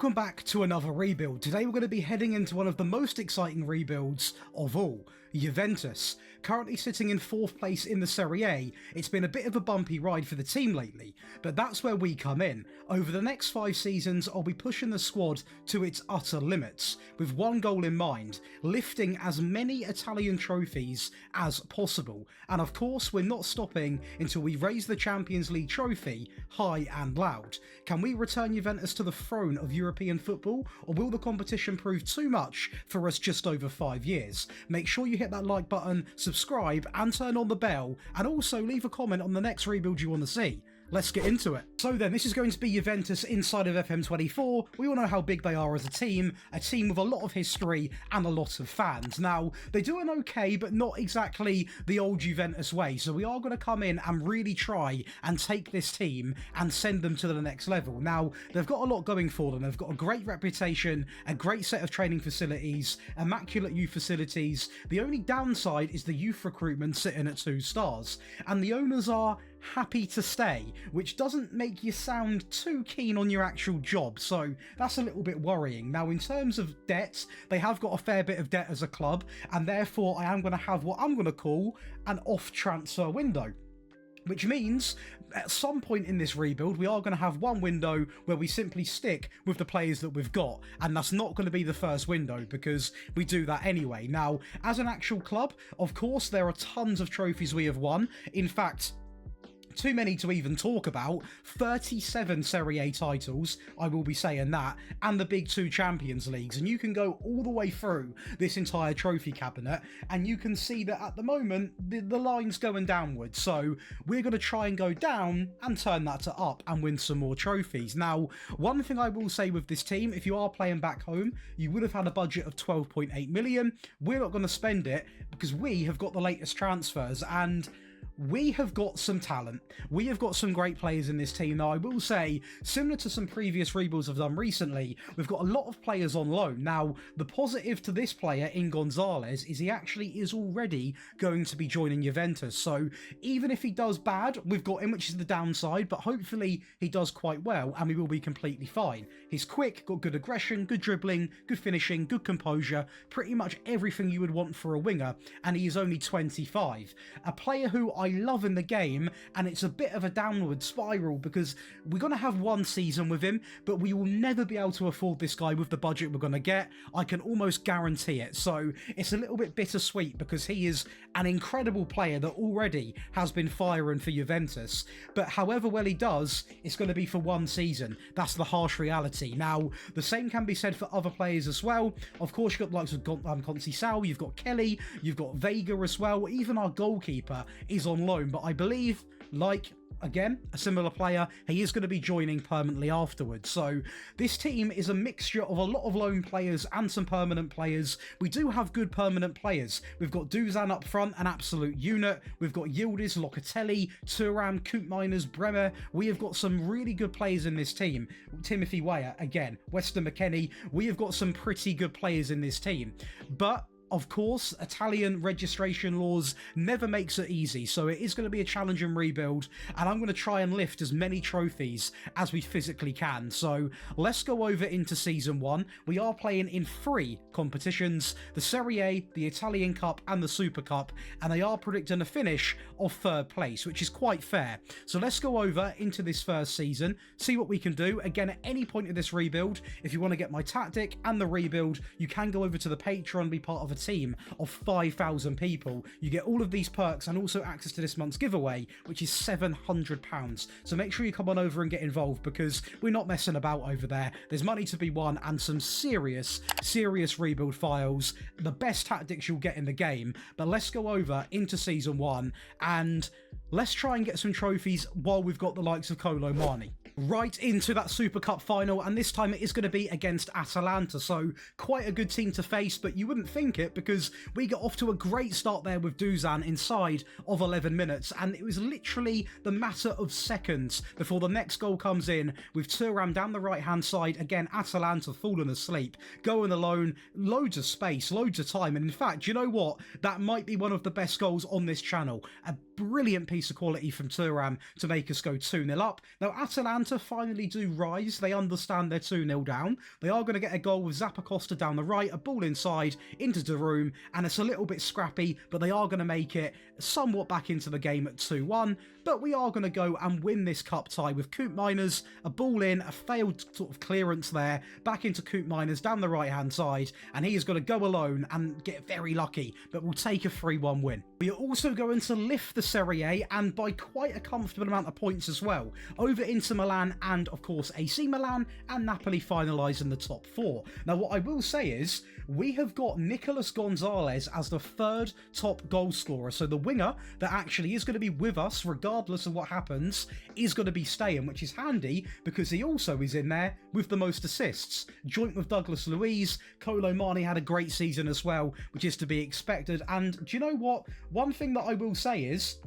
Welcome back to another rebuild. Today we're going to be heading into one of the most exciting rebuilds of all, Juventus. Currently sitting in 4th place in the Serie A, it's been a bit of a bumpy ride for the team lately, but that's where we come in. Over the next 5 seasons, I'll be pushing the squad to its utter limits, with one goal in mind, lifting as many Italian trophies as possible. And of course, we're not stopping until we raise the Champions League trophy high and loud. Can we return Juventus to the throne of European football, or will the competition prove too much for us just over 5 years? Make sure you hit that like button, subscribe and turn on the bell, and also leave a comment on the next rebuild you want to see. Let's get into it. So then, this is going to be Juventus inside of FM24. We all know how big they are as a team with a lot of history and a lot of fans. Now, they're doing okay, but not exactly the old Juventus way. So we are going to come in and really try and take this team and send them to the next level. Now, they've got a lot going for them. They've got a great reputation, a great set of training facilities, immaculate youth facilities. The only downside is the youth recruitment sitting at 2 stars. And the owners are happy to stay, which doesn't make you sound too keen on your actual job, so that's a little bit worrying. Now, in terms of debt, they have got a fair bit of debt as a club, and therefore I am going to have what I'm going to call an off-transfer window. Which means at some point in this rebuild, we are going to have one window where we simply stick with the players that we've got. And that's not going to be the first window because we do that anyway. Now, as an actual club, of course, there are tons of trophies we have won. In fact, too many to even talk about. 37 Serie A titles, I will be saying that, and the big 2 Champions Leagues. And you can go all the way through this entire trophy cabinet, and you can see that at the moment, the line's going downwards. So we're going to try and go down and turn that to up and win some more trophies. Now, one thing I will say with this team, if you are playing back home, you would have had a budget of 12.8 million. We're not going to spend it because we have got the latest transfers, and we have got some talent. We have got some great players in this team. Now, I will say, similar to some previous rebuilds I've done recently, we've got a lot of players on loan. Now, the positive to this player in Gonzalez is he actually is already going to be joining Juventus. So even if he does bad, we've got him, which is the downside, but hopefully he does quite well and we will be completely fine. He's quick, got good aggression, good dribbling, good finishing, good composure, pretty much everything you would want for a winger, and he is only 25. A player who I love in the game, and it's a bit of a downward spiral because we're going to have one season with him, but we will never be able to afford this guy with the budget we're going to get. I can almost guarantee it. So it's a little bit bittersweet because he is an incredible player that already has been firing for Juventus, but however well he does, it's going to be for one season. That's the harsh reality. Now, the same can be said for other players as well. Of course, you've got the likes of Conceição, you've got Kelly, you've got Vega as well. Even our goalkeeper is on loan, but I believe, like, again, a similar player, he is going to be joining permanently afterwards. So this team is a mixture of a lot of loan players and some permanent players. We do have good permanent players. We've got Dusan up front, an absolute unit. We've got Yildiz, Locatelli, Thuram, Koopmeiners, Bremer. We have got some really good players in this team. Timothy Weah, again, Weston McKennie. We have got some pretty good players in this team. But of course, Italian registration laws never makes it easy, so it is going to be a challenging rebuild, and I'm going to try and lift as many trophies as we physically can. So let's go over into Season 1. We are playing in 3 competitions, the Serie A, the Italian Cup, and the Super Cup, and they are predicting a finish of 3rd place, which is quite fair. So let's go over into this first season, see what we can do. Again, at any point of this rebuild, if you want to get my tactic and the rebuild, you can go over to the Patreon and be part of a team of 5,000 people. You get all of these perks and also access to this month's giveaway, which is £700. So make sure you come on over and get involved because we're not messing about over there. There's money to be won and some serious rebuild files, the best tactics you'll get in the game. But let's go over into Season 1 and let's try and get some trophies while we've got the likes of Kolo Muani. Right into that Super Cup final, and this time it is going to be against Atalanta, so quite a good team to face, but you wouldn't think it because we got off to a great start there with Dusan inside of 11 minutes, and it was literally the matter of seconds before the next goal comes in with Thuram down the right-hand side. Again, Atalanta falling asleep, going alone, loads of space, loads of time, and in fact, you know what? That might be one of the best goals on this channel. A Brilliant piece of quality from Thuram to make us go 2-0 up. Now, Atalanta finally do rise. They understand they're 2-0 down. They are going to get a goal with Zappacosta down the right, a ball inside into the room, and it's a little bit scrappy, but they are going to make it somewhat back into the game at 2-1. But we are going to go and win this cup tie with Coop Miners, a ball in, a failed sort of clearance there, back into Coop Miners down the right-hand side, and he is going to go alone and get very lucky, but we'll take a 3-1 win. We are also going to lift the Serie A, and by quite a comfortable amount of points as well, over Inter Milan and, of course, AC Milan, and Napoli finalise in the top 4. Now, what I will say is, we have got Nicolas Gonzalez as the 3rd top goal scorer, so the winger that actually is going to be with us regardless of what happens is going to be staying, which is handy because he also is in there with the most assists, joint with Douglas Luiz. Kolo Muani had a great season as well, which is to be expected. And do you know what? One thing that I will say is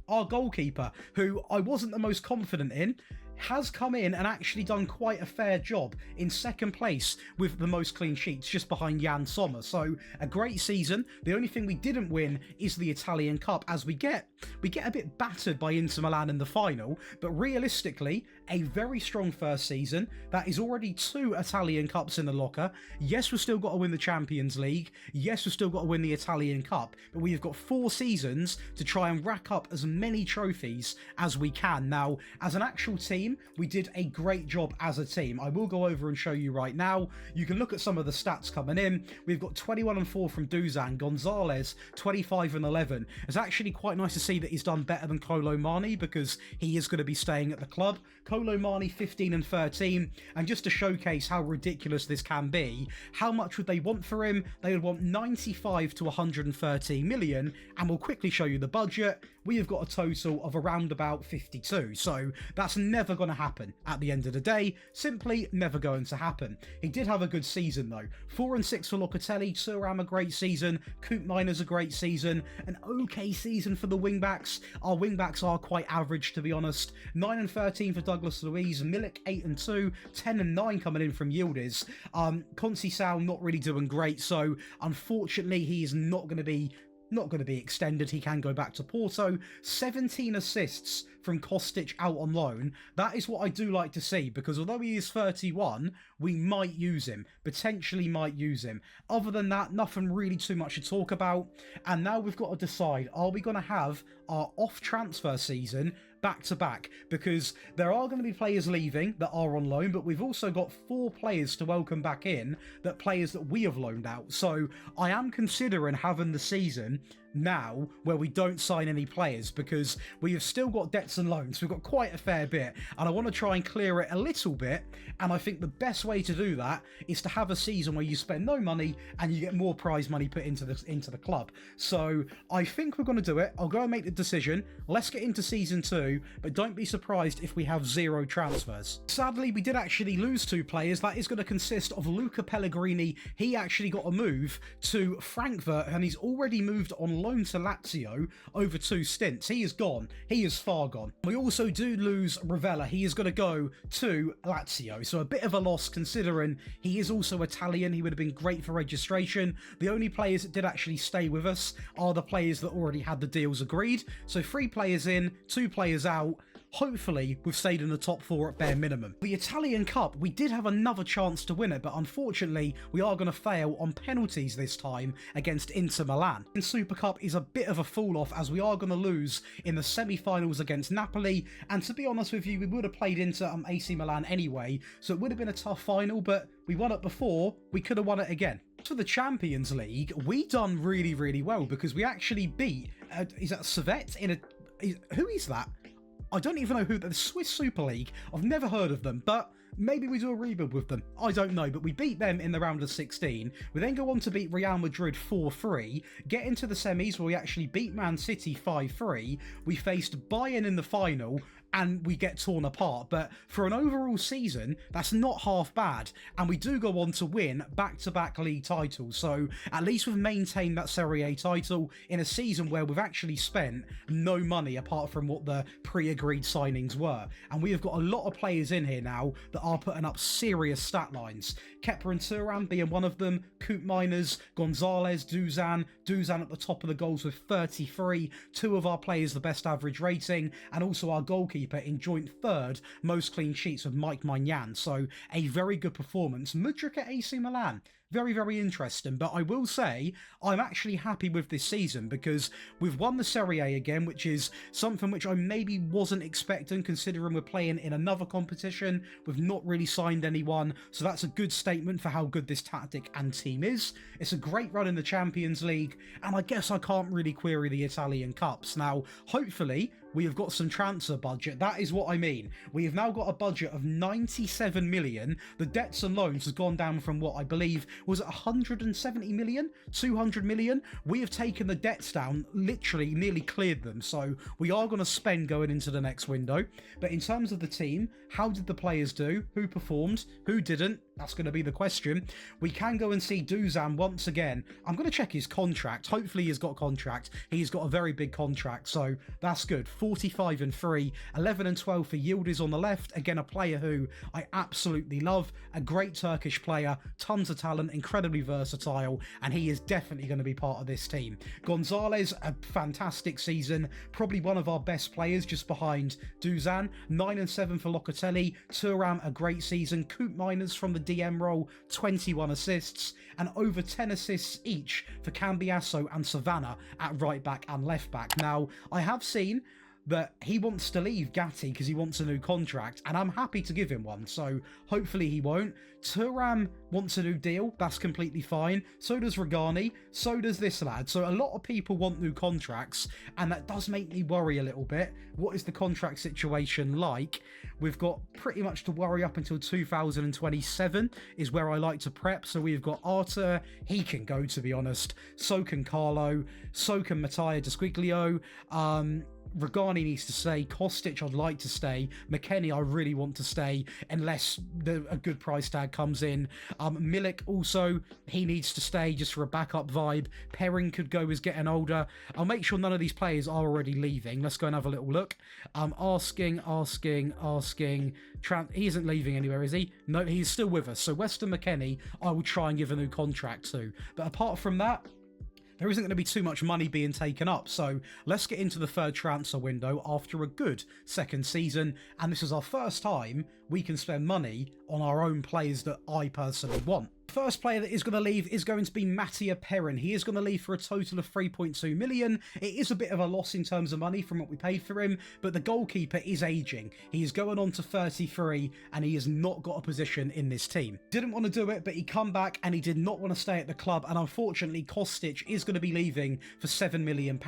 our goalkeeper, who I wasn't the most confident in, has come in and actually done quite a fair job in 2nd place with the most clean sheets, just behind Jan Sommer. So a great season. The only thing we didn't win is the Italian Cup, as we get a bit battered by Inter Milan in the final, but realistically, a very strong first season. That is already 2 Italian Cups in the locker. Yes, we've still got to win the Champions League. Yes, we've still got to win the Italian Cup, but we've got 4 seasons to try and rack up as many trophies as we can. Now, as an actual team, we did a great job as a team. I will go over and show you right now. You can look at some of the stats coming in. We've got 21-4 from Dusan. Gonzalez, 25-11. It's actually quite nice to see that he's done better than Kolo Muani because he is going to be staying at the club. Kolo Muani, 15-13. And just to showcase how ridiculous this can be, how much would they want for him? They would want 95 to 113 million. And we'll quickly show you the budget. We have got a total of around about 52. So that's never going to happen at the end of the day. Simply never going to happen. He did have a good season though. 4-6 for Locatelli, Thuram a great season, Coop Miners a great season, an okay season for the wingbacks. Our wingbacks are quite average, to be honest. 9-13 for Douglas Luiz, Milik 8-2, 10-9 coming in from Yildiz. Conceição not really doing great, so unfortunately he is not going to be extended. He can go back to Porto. 17 assists from Kostic out on loan. That is what I do like to see, because although he is 31, we might use him. Potentially might use him. Other than that, nothing really too much to talk about. And now we've got to decide, are we going to have our off-transfer season back-to-back? Because there are going to be players leaving that are on loan, but we've also got 4 players to welcome back in, that players that we have loaned out. So I am considering having the season now where we don't sign any players, because we have still got debts and loans. We've got quite a fair bit, and I want to try and clear it a little bit. And I think the best way to do that is to have a season where you spend no money and you get more prize money put into the club. So I think we're going to do it. I'll go and make the decision. Let's get into season 2, but don't be surprised if we have 0 transfers. Sadly, we did actually lose 2 players. That is going to consist of Luca Pellegrini. He actually got a move to Frankfurt, and he's already moved on loan to Lazio over 2 stints. He is gone. He is far gone. We also do lose Ravella. He is going to go to Lazio, so a bit of a loss considering he is also Italian. He would have been great for registration. The only players that did actually stay with us are the players that already had the deals agreed. So 3 players in, 2 players out. Hopefully, we've stayed in the top 4 at bare minimum. The Italian Cup, we did have another chance to win it, but unfortunately, we are going to fail on penalties this time against Inter Milan. In Super Cup is a bit of a fall-off, as we are going to lose in the semi-finals against Napoli, and to be honest with you, we would have played Inter AC Milan anyway, so it would have been a tough final, but we won it before, we could have won it again. For the Champions League, we done really, really well, because we actually beat, is that Servette? Who is that? I don't even know who, the Swiss Super League. I've never heard of them, but maybe we do a rebuild with them. I don't know, but we beat them in the round of 16. We then go on to beat Real Madrid 4-3, get into the semis where we actually beat Man City 5-3. We faced Bayern in the final, and we get torn apart. But for an overall season, that's not half bad. And we do go on to win back-to-back league titles. So at least we've maintained that Serie A title in a season where we've actually spent no money apart from what the pre-agreed signings were. And we have got a lot of players in here now that are putting up serious stat lines. Kepa and Thuram being one of them, Coop Miners, Gonzalez, Dusan at the top of the goals with 33, two of our players the best average rating, and also our goalkeeper in joint third most clean sheets with Mike Maignan. So a very good performance. Mudryk at AC Milan. Very, very interesting. But I will say I'm actually happy with this season because we've won the Serie A again, which is something which I maybe wasn't expecting considering we're playing in another competition. We've not really signed anyone. So that's a good statement for how good this tactic and team is. It's a great run in the Champions League. And I guess I can't really query the Italian Cups. Now, hopefully, we have got some transfer budget. That is what I mean. We have now got a budget of 97 million. The debts and loans has gone down from what I believe was it 170 million, 200 million. We have taken the debts down, literally nearly cleared them. So we are going to spend going into the next window. But in terms of the team, how did the players do? Who performed? Who didn't? That's going to be the question. We can go and see Dusan once again. I'm going to check his contract. Hopefully he's got a contract. He's got a very big contract, so that's good. 45 and 3, 11 and 12 for Yildiz on the left. Again, a player who I absolutely love. A great Turkish player, tons of talent, incredibly versatile, and he is definitely going to be part of this team. Gonzalez, a fantastic season. Probably one of our best players just behind Dusan. 9 and 7 for Locatelli. Thuram, a great season. Coop Miners from the DM role, 21 assists, and over 10 assists each for Cambiasso and Savannah at right back and left back. Now, I have seen that he wants to leave Gatti because he wants a new contract, and I'm happy to give him one, so hopefully he won't. Thuram wants a new deal, that's completely fine. So does Regani, so does this lad. So a lot of people want new contracts, and that does make me worry a little bit. What is the contract situation like? We've got pretty much to worry up until 2027 is where I like to prep. So we've got Arthur, he can go, to be honest. So can Carlo, so can Mattia Desquiglio. Regani needs to stay. Kostic, I'd like to stay. McKennie, I really want to stay unless a good price tag comes in. Milik also, he needs to stay just for a backup vibe. Perrin could go, is getting older. I'll make sure none of these players are already leaving. Let's go and have a little look. Asking. He isn't leaving anywhere, is he? No, he's still with us. So Weston McKennie, I will try and give a new contract to. But apart from that, there isn't going to be too much money being taken up. So let's get into the third transfer window after a good second season. And this is our first time we can spend money on our own players that I personally want. First player that is going to leave is going to be Mattia Perrin. He is going to leave for a total of 3.2 million. It is a bit of a loss in terms of money from what we paid for him, but the goalkeeper is aging. He is going on to 33 and he has not got a position in this team. Didn't want to do it, but he come back and he did not want to stay at the club, and unfortunately Kostic is going to be leaving for £7 million.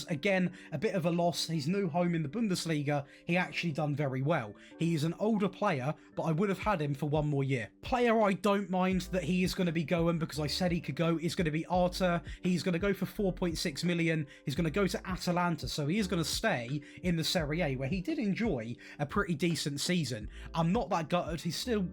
Again, a bit of a loss. His new home in the Bundesliga, he actually done very well. He is an older player, but I would have had him for one more year. Player I don't mind that he is going to be going because I said he could go is going to be Arthur. He's going to go for 4.6 million. He's going to go to Atalanta, so he is going to stay in the Serie A where he did enjoy a pretty decent season. I'm not that gutted. He's still,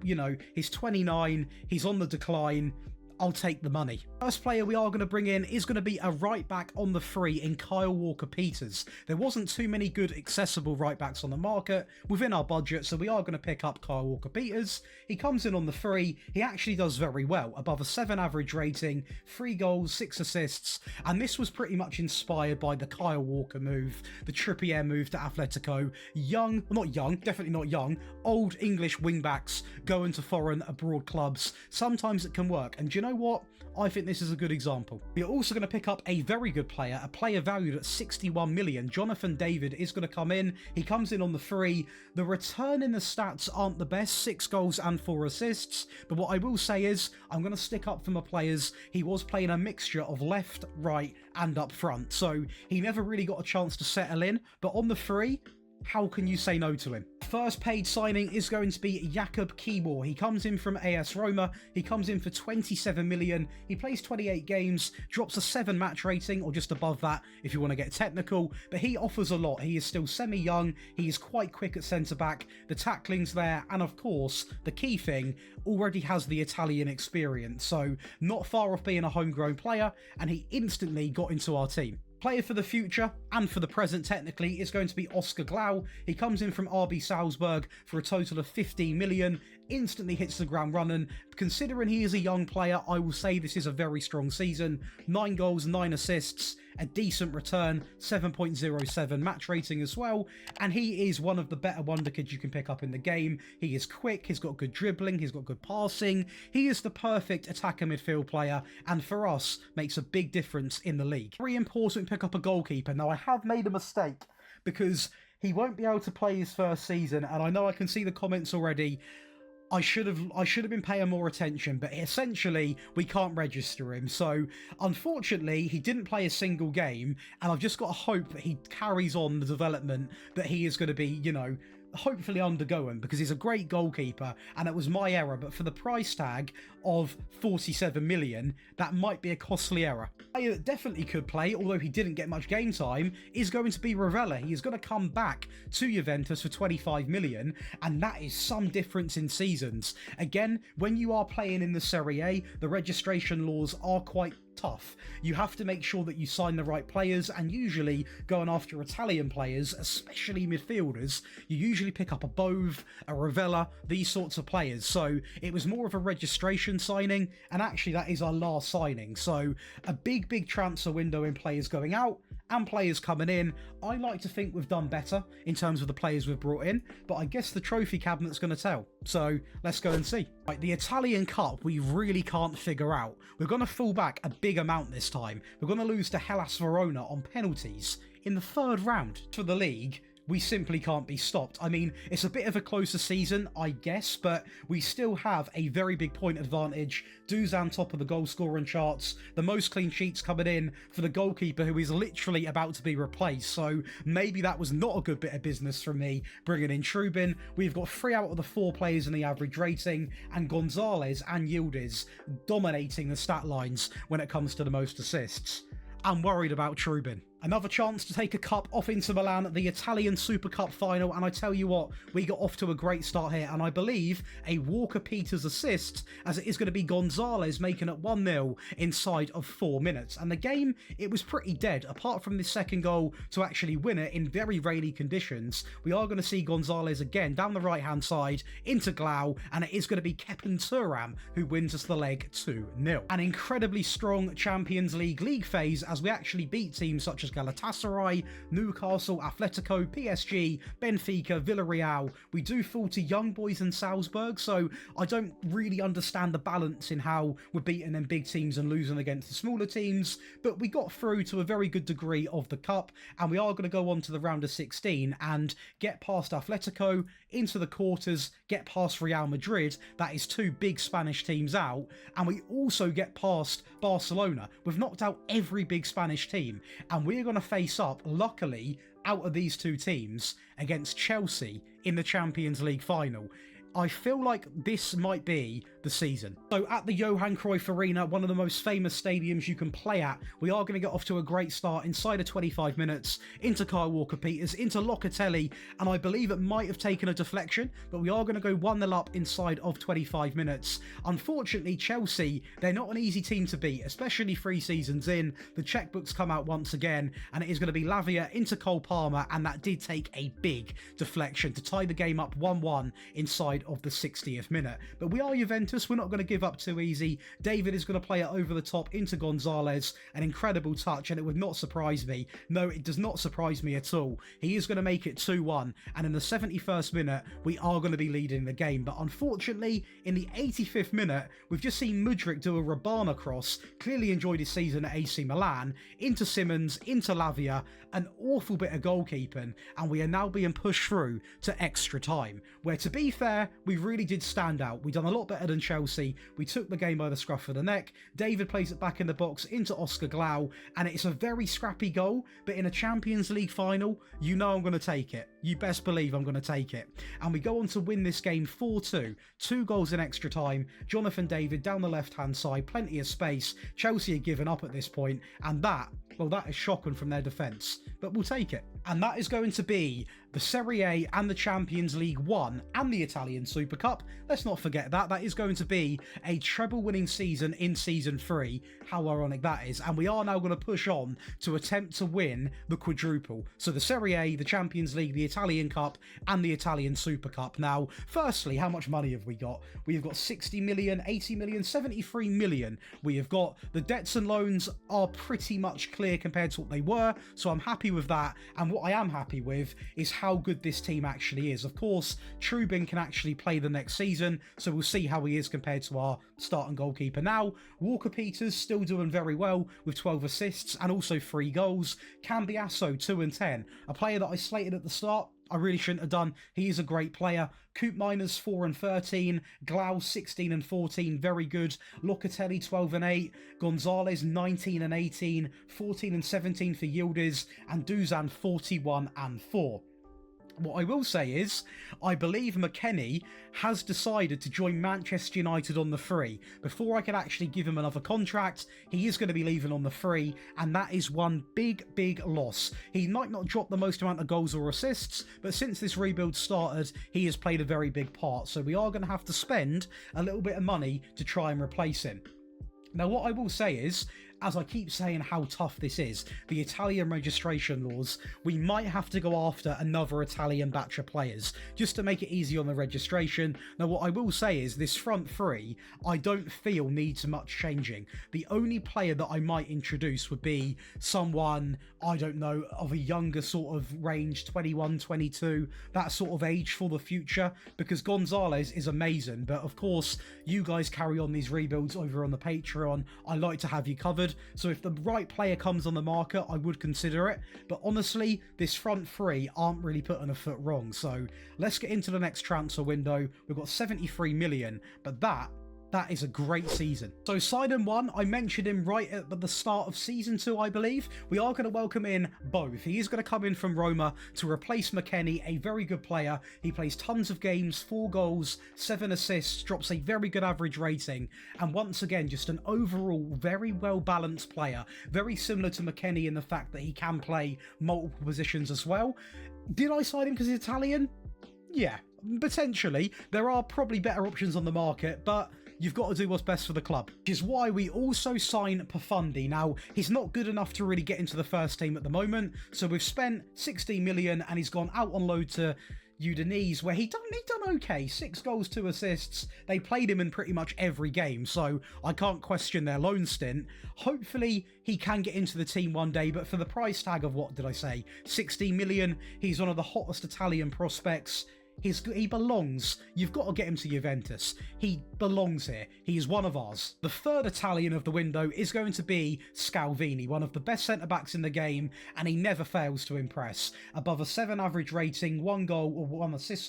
he's 29. He's on the decline. I'll take the money. First player we are going to bring in is going to be a right back on the free in Kyle Walker-Peters. There wasn't too many good accessible right backs on the market within our budget, so we are going to pick up Kyle Walker-Peters. He comes in on the free. He actually does very well, above a 7 average rating, 3 goals, 6 assists, and this was pretty much inspired by the Kyle Walker move, the Trippier move to Atletico. Definitely not young, old English wing-backs going to foreign abroad clubs. Sometimes it can work, and do you know what? I think this is a good example. We're also going to pick up a very good player, a player valued at 61 million. Jonathan David is going to come in. He comes in on the free. The return in the stats aren't the best, 6 goals and 4 assists. But what I will say is I'm going to stick up for my players. He was playing a mixture of left, right and up front. So he never really got a chance to settle in. But on the free, how can you say no to him? First paid signing is going to be Jakub Kibor. He comes in from AS Roma. He comes in for 27 million. He plays 28 games, drops a 7 match rating, or just above that if you want to get technical, but he offers a lot. He is still semi-young. He is quite quick at centre-back. The tackling's there, and of course, the key thing, already has the Italian experience, so not far off being a homegrown player, and he instantly got into our team. Player for the future, and for the present technically, is going to be Oscar Glau. He comes in from RB Salzburg for a total of 15 million, instantly hits the ground running. Considering he is a young player, I will say this is a very strong season. 9 goals, 9 assists, a decent return, 7.07 match rating as well, and he is one of the better wonder kids you can pick up in the game. He is quick, he's got good dribbling, he's got good passing, he is the perfect attacker midfield player, and for us, makes a big difference in the league. Very important to pick up a goalkeeper. Now, I have made a mistake, because he won't be able to play his first season, and I know I can see the comments already. I should have been paying more attention, but essentially we can't register him. So unfortunately, he didn't play a single game, and I've just got to hope that he carries on the development that he is going to be, you know, hopefully undergoing, because he's a great goalkeeper, and it was my error. But for the price tag of 47 million, that might be a costly error. A player that definitely could play, although he didn't get much game time, is going to be Ravella. He is going to come back to Juventus for 25 million, and that is some difference in seasons. Again, when you are playing in the Serie A, the registration laws are quite tough. You have to make sure that you sign the right players, and usually going after Italian players, especially midfielders, you usually pick up a Bove, a Ravella, these sorts of players. So it was more of a registration signing, and actually that is our last signing. So a big transfer window in players going out and players coming in. I like to think we've done better in terms of the players we've brought in, but I guess the trophy cabinet's going to tell. So let's go and see. Right, the Italian Cup we really can't figure out. We're going to fall back a big amount this time. We're going to lose to Hellas Verona on penalties in the 3rd round. For the league, we simply can't be stopped. I mean, it's a bit of a closer season, I guess, but we still have a very big point advantage. Dusan top of the goal scoring charts, the most clean sheets coming in for the goalkeeper who is literally about to be replaced. So maybe that was not a good bit of business from me bringing in Trubin. We've got 3 out of the 4 players in the average rating, and Gonzalez and Yildiz dominating the stat lines when it comes to the most assists. I'm worried about Trubin. Another chance to take a cup off Inter Milan at the Italian Super Cup final, and I tell you what, we got off to a great start here, and I believe a Walker-Peters assist, as it is going to be Gonzalez making it 1-0 inside of 4 minutes. And the game, it was pretty dead, apart from the second goal to actually win it in very rainy conditions. We are going to see Gonzalez again down the right-hand side into Glau, and it is going to be Kepan Turam who wins us the leg 2-0. An incredibly strong Champions League phase, as we actually beat teams such as Galatasaray, Newcastle, Atletico, PSG, Benfica, Villarreal. We do fall to young boys in Salzburg, so I don't really understand the balance in how we're beating them big teams and losing against the smaller teams, but we got through to a very good degree of the cup, and we are going to go on to the round of 16 and get past Atletico, into the quarters, get past Real Madrid. That is 2 big Spanish teams out, and we also get past Barcelona. We've knocked out every big Spanish team, and we're going to face up, luckily, out of these 2 teams, against Chelsea in the Champions League final. I feel like this might be the season. So at the Johan Cruyff Arena, one of the most famous stadiums you can play at, we are going to get off to a great start inside of 25 minutes, into Kyle Walker-Peters, into Locatelli, and I believe it might have taken a deflection, but we are going to go 1-0 up inside of 25 minutes. Unfortunately, Chelsea, they're not an easy team to beat, especially 3 seasons in. The checkbooks come out once again, and it is going to be Lavia into Cole Palmer, and that did take a big deflection to tie the game up 1-1 inside of the 60th minute. But we are Juventus, we're not going to give up too easy. David is going to play it over the top into Gonzalez, an incredible touch, and it would not surprise me. No, it does not surprise me at all. He is going to make it 2-1, and in the 71st minute, we are going to be leading the game. But unfortunately, in the 85th minute, we've just seen Mudryk do a Rabana cross, clearly enjoyed his season at AC Milan, into Simmons, into Lavia, an awful bit of goalkeeping, and we are now being pushed through to extra time, where, to be fair, we really did stand out. We done a lot better than than Chelsea. We took the game by the scruff of the neck. David plays it back in the box into Oscar Glau, and it's a very scrappy goal, but in a Champions League final, you know I'm going to take it. You best believe I'm going to take it. And we go on to win this game 4-2. 2 goals in extra time. Jonathan David down the left-hand side, plenty of space. Chelsea had given up at this point, and that is shocking from their defence, but we'll take it. And that is going to be the Serie A and the Champions League 1 and the Italian Super Cup. Let's not forget that. That is going to be a treble-winning season in Season 3. How ironic that is. And we are now going to push on to attempt to win the quadruple. So the Serie A, the Champions League, the Italian Cup, and the Italian Super Cup. Now, firstly, how much money have we got? We have got 60 million, 80 million, 73 million. We have got the debts and loans are pretty much clear compared to what they were, so I'm happy with that. And what I am happy with is how good this team actually is. Of course, Trubin can actually play the next season, so we'll see how he is compared to our starting goalkeeper now. Walker-Peters still doing very well with 12 assists and also 3 goals. Cambiasso 2 and 10, a player that I slated at the start. I really shouldn't have done. He is a great player. Coop Miners 4 and 13, Glau 16 and 14, very good. Locatelli 12 and 8, Gonzalez 19 and 18, 14 and 17 for Yildiz, and Dusan 41 and 4. What I will say is, I believe McKennie has decided to join Manchester United on the free. Before I can actually give him another contract, he is going to be leaving on the free, and that is one big, big loss. He might not drop the most amount of goals or assists, but since this rebuild started, he has played a very big part. So we are going to have to spend a little bit of money to try and replace him. Now, what I will say is, as I keep saying how tough this is, the Italian registration laws, we might have to go after another Italian batch of players just to make it easy on the registration. Now, what I will say is this front three, I don't feel needs much changing. The only player that I might introduce would be someone, I don't know, of a younger sort of range, 21, 22, that sort of age for the future, because Gonzalez is amazing. But of course, you guys carry on these rebuilds over on the Patreon. I like to have you covered. So if the right player comes on the market, I would consider it. But honestly, this front three aren't really putting a foot wrong. So let's get into the next transfer window. We've got 73 million, but that is a great season. So Sidon 1, I mentioned him right at the start of Season 2, I believe. We are going to welcome in both. He is going to come in from Roma to replace McKennie, a very good player. He plays tons of games, 4 goals, 7 assists, drops a very good average rating. And once again, just an overall very well-balanced player. Very similar to McKennie in the fact that he can play multiple positions as well. Did I sign him because he's Italian? Yeah, potentially. There are probably better options on the market, but you've got to do what's best for the club, which is why we also sign Profundi. Now, he's not good enough to really get into the first team at the moment, so we've spent 16 million and he's gone out on loan to Udinese, where he done okay. 6 goals, 2 assists. They played him in pretty much every game, so I can't question their loan stint. Hopefully, he can get into the team one day, but for the price tag of, what did I say, 16 million, he's one of the hottest Italian prospects. He belongs. You've got to get him to Juventus. He belongs here. He is one of ours. The third Italian of the window is going to be Scalvini, one of the best centre-backs in the game, and he never fails to impress. Above a 7 average rating, 1 goal, or 1 assist,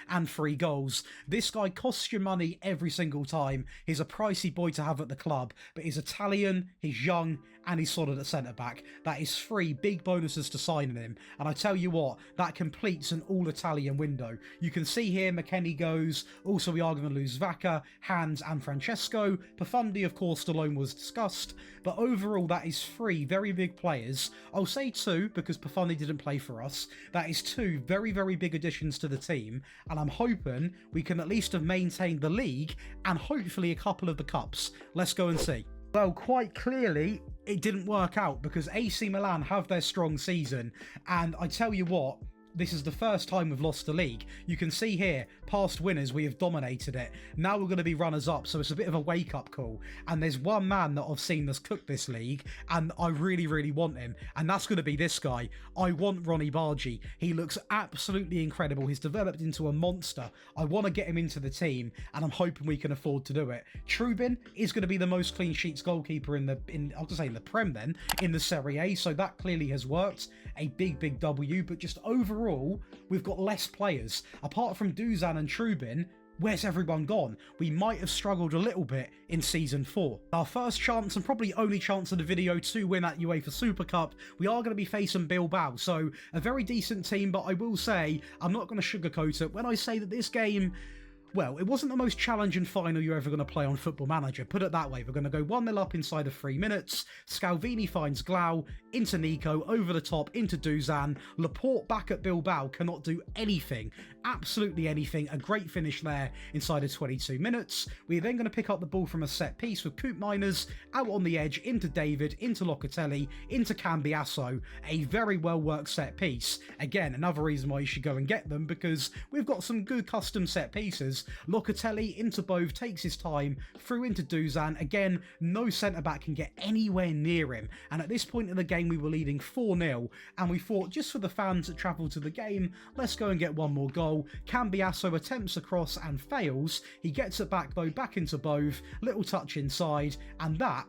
and 3 goals. This guy costs you money every single time. He's a pricey boy to have at the club, but he's Italian, he's young, and he's solid at centre-back. That is 3 big bonuses to signing him. And I tell you what, that completes an all-Italian window. You can see here McKennie goes. Also, we are going to lose Vaca, Hans, and Francesco. Profundi, of course, the loan was discussed. But overall, that is 3 very big players. I'll say 2 because Profundi didn't play for us. That is 2 very, very big additions to the team. And I'm hoping we can at least have maintained the league and hopefully a couple of the cups. Let's go and see. Well, quite clearly, it didn't work out because AC Milan have their strong season. And I tell you what, this is the first time we've lost the league. You can see here, past winners, we have dominated it. Now we're going to be runners-up, so it's a bit of a wake-up call. And there's one man that I've seen that's cooked this league, and I really, really want him. And that's going to be this guy. I want Ronnie Bargi. He looks absolutely incredible. He's developed into a monster. I want to get him into the team, and I'm hoping we can afford to do it. Trubin is going to be the most clean sheets goalkeeper in the Prem then, in the Serie A, so that clearly has worked. A big, big W, but just overall, we've got less players. Apart from Dusan and Trubin, where's everyone gone? We might have struggled a little bit in Season 4. Our first chance and probably only chance of the video to win at UEFA Super Cup, we are going to be facing Bilbao. So a very decent team, but I will say, I'm not going to sugarcoat it when I say that this game, well, it wasn't the most challenging final you're ever going to play on Football Manager. Put it that way. We're going to go 1-0 up inside of 3 minutes. Scalvini finds Glau into Nico, over the top into Dusan. Laporte back at Bilbao cannot do anything. Absolutely anything. A great finish there inside of 22 minutes. We're then going to pick up the ball from a set piece with Coop Miners out on the edge into David, into Locatelli, into Cambiasso. A very well worked set piece. Again, another reason why you should go and get them, because we've got some good custom set pieces. Locatelli into Bove, takes his time, through into Dusan. Again, no centre-back can get anywhere near him. And at this point in the game, we were leading 4-0. And we thought, just for the fans that travelled to the game, let's go and get one more goal. Cambiasso attempts a cross and fails. He gets it back, though, back into Bove. Little touch inside. And that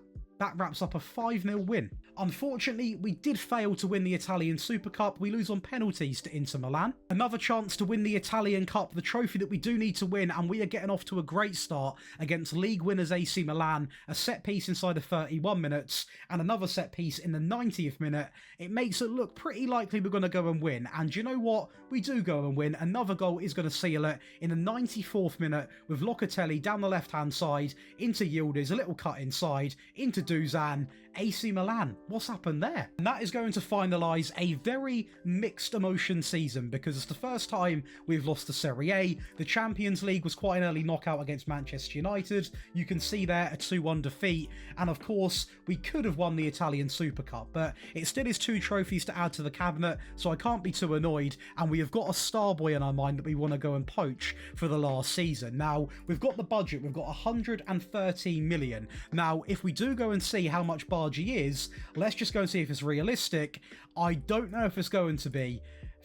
wraps up a 5-0 win. Unfortunately, we did fail to win the Italian Super Cup. We lose on penalties to Inter Milan. Another chance to win the Italian Cup, the trophy that we do need to win, and we are getting off to a great start against league winners AC Milan. A set piece inside of 31 minutes and another set piece in the 90th minute. It makes it look pretty likely we're going to go and win. And you know what? We do go and win. Another goal is going to seal it in the 94th minute with Locatelli down the left-hand side into Yildiz, a little cut inside, into Dusan. AC Milan, what's happened there? And that is going to finalise a very mixed emotion season, because it's the first time we've lost the Serie A. The Champions League was quite an early knockout against Manchester United. You can see there a 2-1 defeat. And of course, we could have won the Italian Super Cup, but it still is 2 trophies to add to the cabinet, so I can't be too annoyed. And we have got a star boy in our mind that we want to go and poach for the last season. Now, we've got the budget. We've got 113 million. Now, if we do go and see how much Bargy is, let's just go and see if it's realistic. I don't know if it's going to be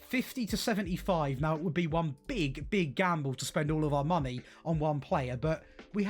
50 to 75. Now, it would be one big gamble to spend all of our money on one player, but we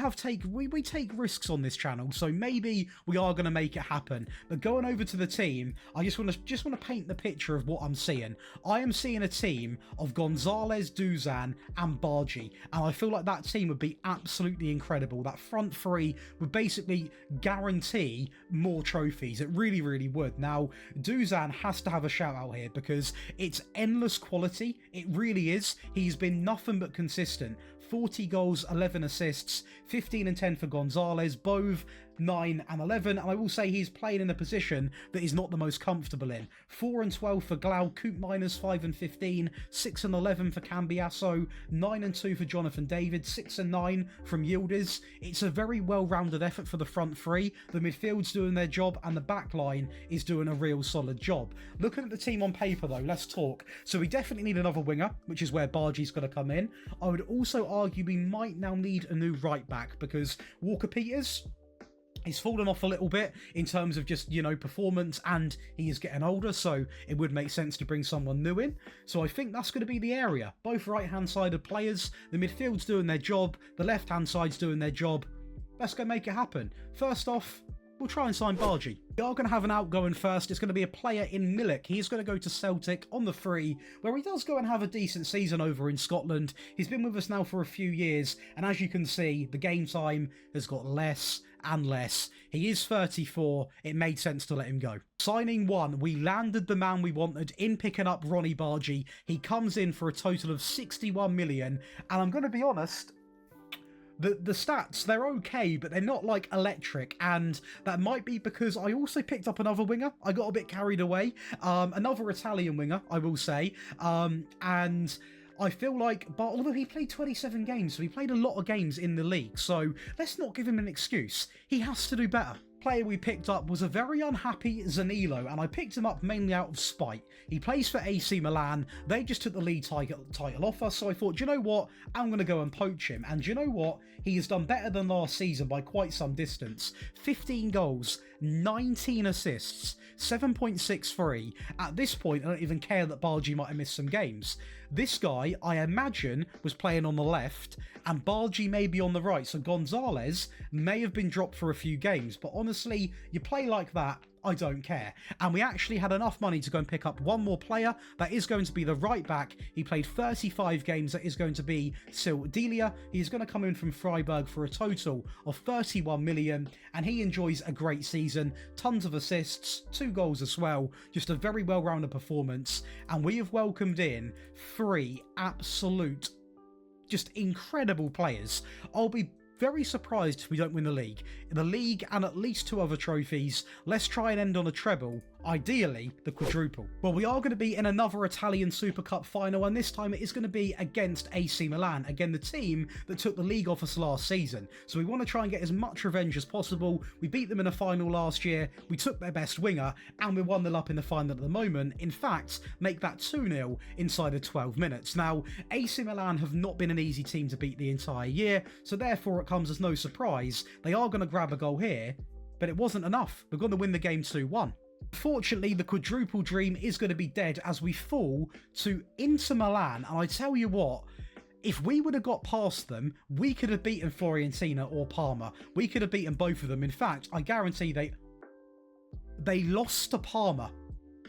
take risks on this channel, so maybe we are going to make it happen. But going over to the team, I just want to paint the picture of what I'm seeing. I am seeing a team of Gonzalez, Dusan, and Bargy, and I feel like that team would be absolutely incredible. That front three would basically guarantee more trophies. It really would. Now, Dusan has to have a shout out here because it's endless quality. It really is. He's been nothing but consistent. 40 goals, 11 assists, 15 and 10 for Gonzalez, Bove 9 and 11, and I will say he's playing in a position that he's not the most comfortable in. 4 and 12 for Glau, Coop Miners 5 and 15, 6 and 11 for Cambiasso, 9 and 2 for Jonathan David, 6 and 9 from Yildiz. It's a very well-rounded effort for the front three. The midfield's doing their job and the back line is doing a real solid job. Looking at the team on paper though, let's talk. So we definitely need another winger, which is where Bargy's going to come in. I would also argue we might now need a new right back because Walker-Peters, he's fallen off a little bit in terms of just, you know, performance, and he is getting older, so it would make sense to bring someone new in. So I think that's going to be the area. Both right-hand sided players, the midfield's doing their job, the left-hand side's doing their job. Let's go make it happen. First off, we'll try and sign Bargy. We are going to have an outgoing first. It's going to be a player in Milik. He is going to go to Celtic on the free, where he does go and have a decent season over in Scotland. He's been with us now for a few years, and as you can see, the game time has got less and less. He is 34. It made sense to let him go. Signing one, we landed the man we wanted in picking up Ronnie Bargy. He comes in for a total of 61 million, and I'm going to be honest, the stats, they're okay, but they're not like electric, and that might be because I also picked up another winger. I got a bit carried away. Another Italian winger, I will say, and I feel like, but although he played 27 games, so he played a lot of games in the league, so let's not give him an excuse. He has to do better. Player we picked up was a very unhappy Zanilo, and I picked him up mainly out of spite. He plays for AC Milan. They just took the league title off us, so I thought, do you know what? I'm going to go and poach him. And do you know what? He has done better than last season by quite some distance. 15 goals, 19 assists, 7.63. At this point, I don't even care that Bargy might have missed some games. This guy, I imagine, was playing on the left, and Bargy may be on the right, so Gonzalez may have been dropped for a few games, but honestly, you play like that, I don't care. And we actually had enough money to go and pick up one more player. That is going to be the right back. He played 35 games. That is going to be Sil Delia. He is going to come in from Freiburg for a total of 31 million. And he enjoys a great season. Tons of assists, 2 goals as well. Just a very well-rounded performance. And we have welcomed in 3 absolute, just incredible players. I'll be very surprised if we don't win the league. In the league and at least 2 other trophies, let's try and end on a treble, ideally the quadruple. Well, we are going to be in another Italian Super Cup final, and this time it is going to be against AC Milan, again the team that took the league off us last season. So we want to try and get as much revenge as possible. We beat them in a final last year, we took their best winger, and we 1-0 up in the final at the moment. In fact, make that 2-0 inside of 12 minutes. Now, AC Milan have not been an easy team to beat the entire year, so therefore it comes as no surprise. They are going to grab a goal here, but it wasn't enough. We're going to win the game 2-1. Fortunately, the quadruple dream is going to be dead as we fall to Inter Milan, and I tell you what, if we would have got past them, we could have beaten Fiorentina or Parma. We could have beaten both of them. In fact, I guarantee they lost to Parma.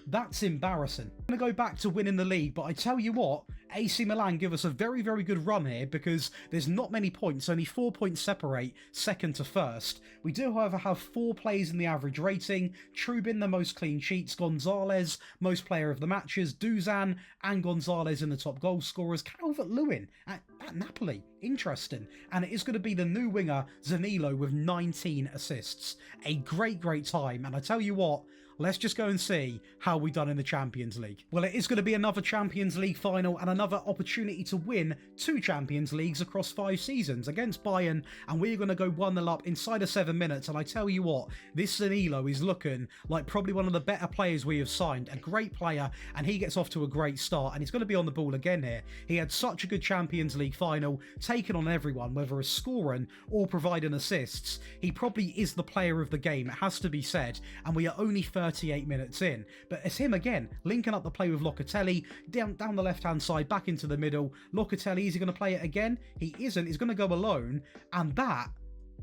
That's embarrassing. I'm going to go back to winning the league, but I tell you what, AC Milan give us a very, very good run here because there's not many points. Only 4 points separate second to first. We do, however, have 4 players in the average rating. Trubin, the most clean sheets. Gonzalez, most player of the matches. Duzan and Gonzalez in the top goal scorers. Calvert-Lewin at Napoli. Interesting. And it is going to be the new winger, Zanilo, with 19 assists. A great, great time. And I tell you what, let's just go and see how we done in the Champions League. Well, it is going to be another Champions League final and another opportunity to win 2 Champions Leagues across 5 seasons against Bayern, and we're going to go 1-0 up inside of 7 minutes. And I tell you what, this Zanilo is looking like probably one of the better players we have signed. A great player, and he gets off to a great start, and he's going to be on the ball again here. He had such a good Champions League final, taking on everyone, whether as scoring or providing assists. He probably is the player of the game, it has to be said, and we are only 38 minutes in. But it's him again, linking up the play with Locatelli, down the left-hand side, back into the middle. Locatelli, is he going to play it again? He isn't. He's going to go alone. And that,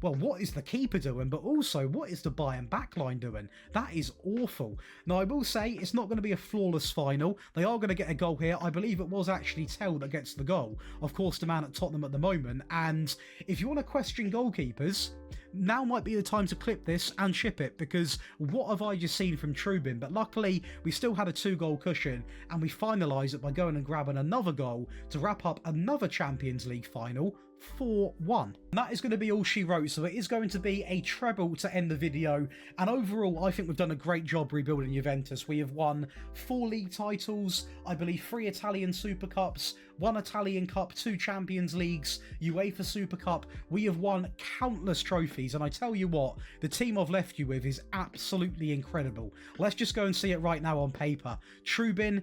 well, what is the keeper doing? But also, what is the Bayern backline doing? That is awful. Now, I will say, it's not going to be a flawless final. They are going to get a goal here. I believe it was actually Tell that gets the goal. Of course, the man at Tottenham at the moment. And if you want to question goalkeepers, now might be the time to clip this and ship it, because what have I just seen from Trubin? But luckily, we still had a 2-goal cushion, and we finalised it by going and grabbing another goal to wrap up another Champions League final 4-1. And that is going to be all she wrote, so it is going to be a treble to end the video. And overall, I think we've done a great job rebuilding Juventus. We have won 4 league titles, I believe 3 Italian Super Cups, 1 Italian Cup, 2 Champions Leagues, UEFA Super Cup. We have won countless trophies, and I tell you what, the team I've left you with is absolutely incredible. Let's just go and see it right now on paper. Trubin,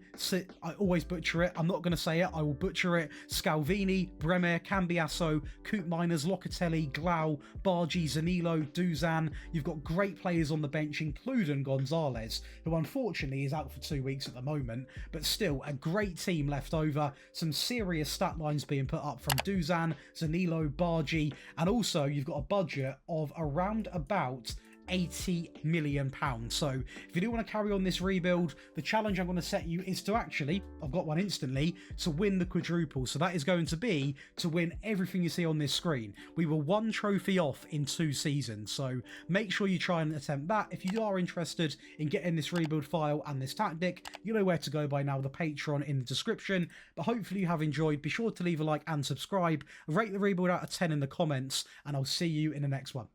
I always butcher it, I'm not going to say it, I will butcher it. Scalvini, Bremer, Cambiasso, Coop Miners, Locatelli, Glau, Bargi, Zanilo, Duzan. You've got great players on the bench, including Gonzalez, who unfortunately is out for 2 weeks at the moment, but still a great team left over. Some serious stat lines being put up from Duzan, Zanilo, Bargi, and also you've got a budget of around about £80 million. So if you do want to carry on this rebuild, the challenge I'm going to set you is to actually, I've got one instantly, to win the quadruple. So that is going to be to win everything you see on this screen. We were 1 trophy off in 2 seasons, so make sure you try and attempt that. If you are interested in getting this rebuild file and this tactic, you know where to go by now, the Patreon in the description. But hopefully you have enjoyed. Be sure to leave a like and subscribe. Rate the rebuild out of 10 in the comments, and I'll see you in the next one.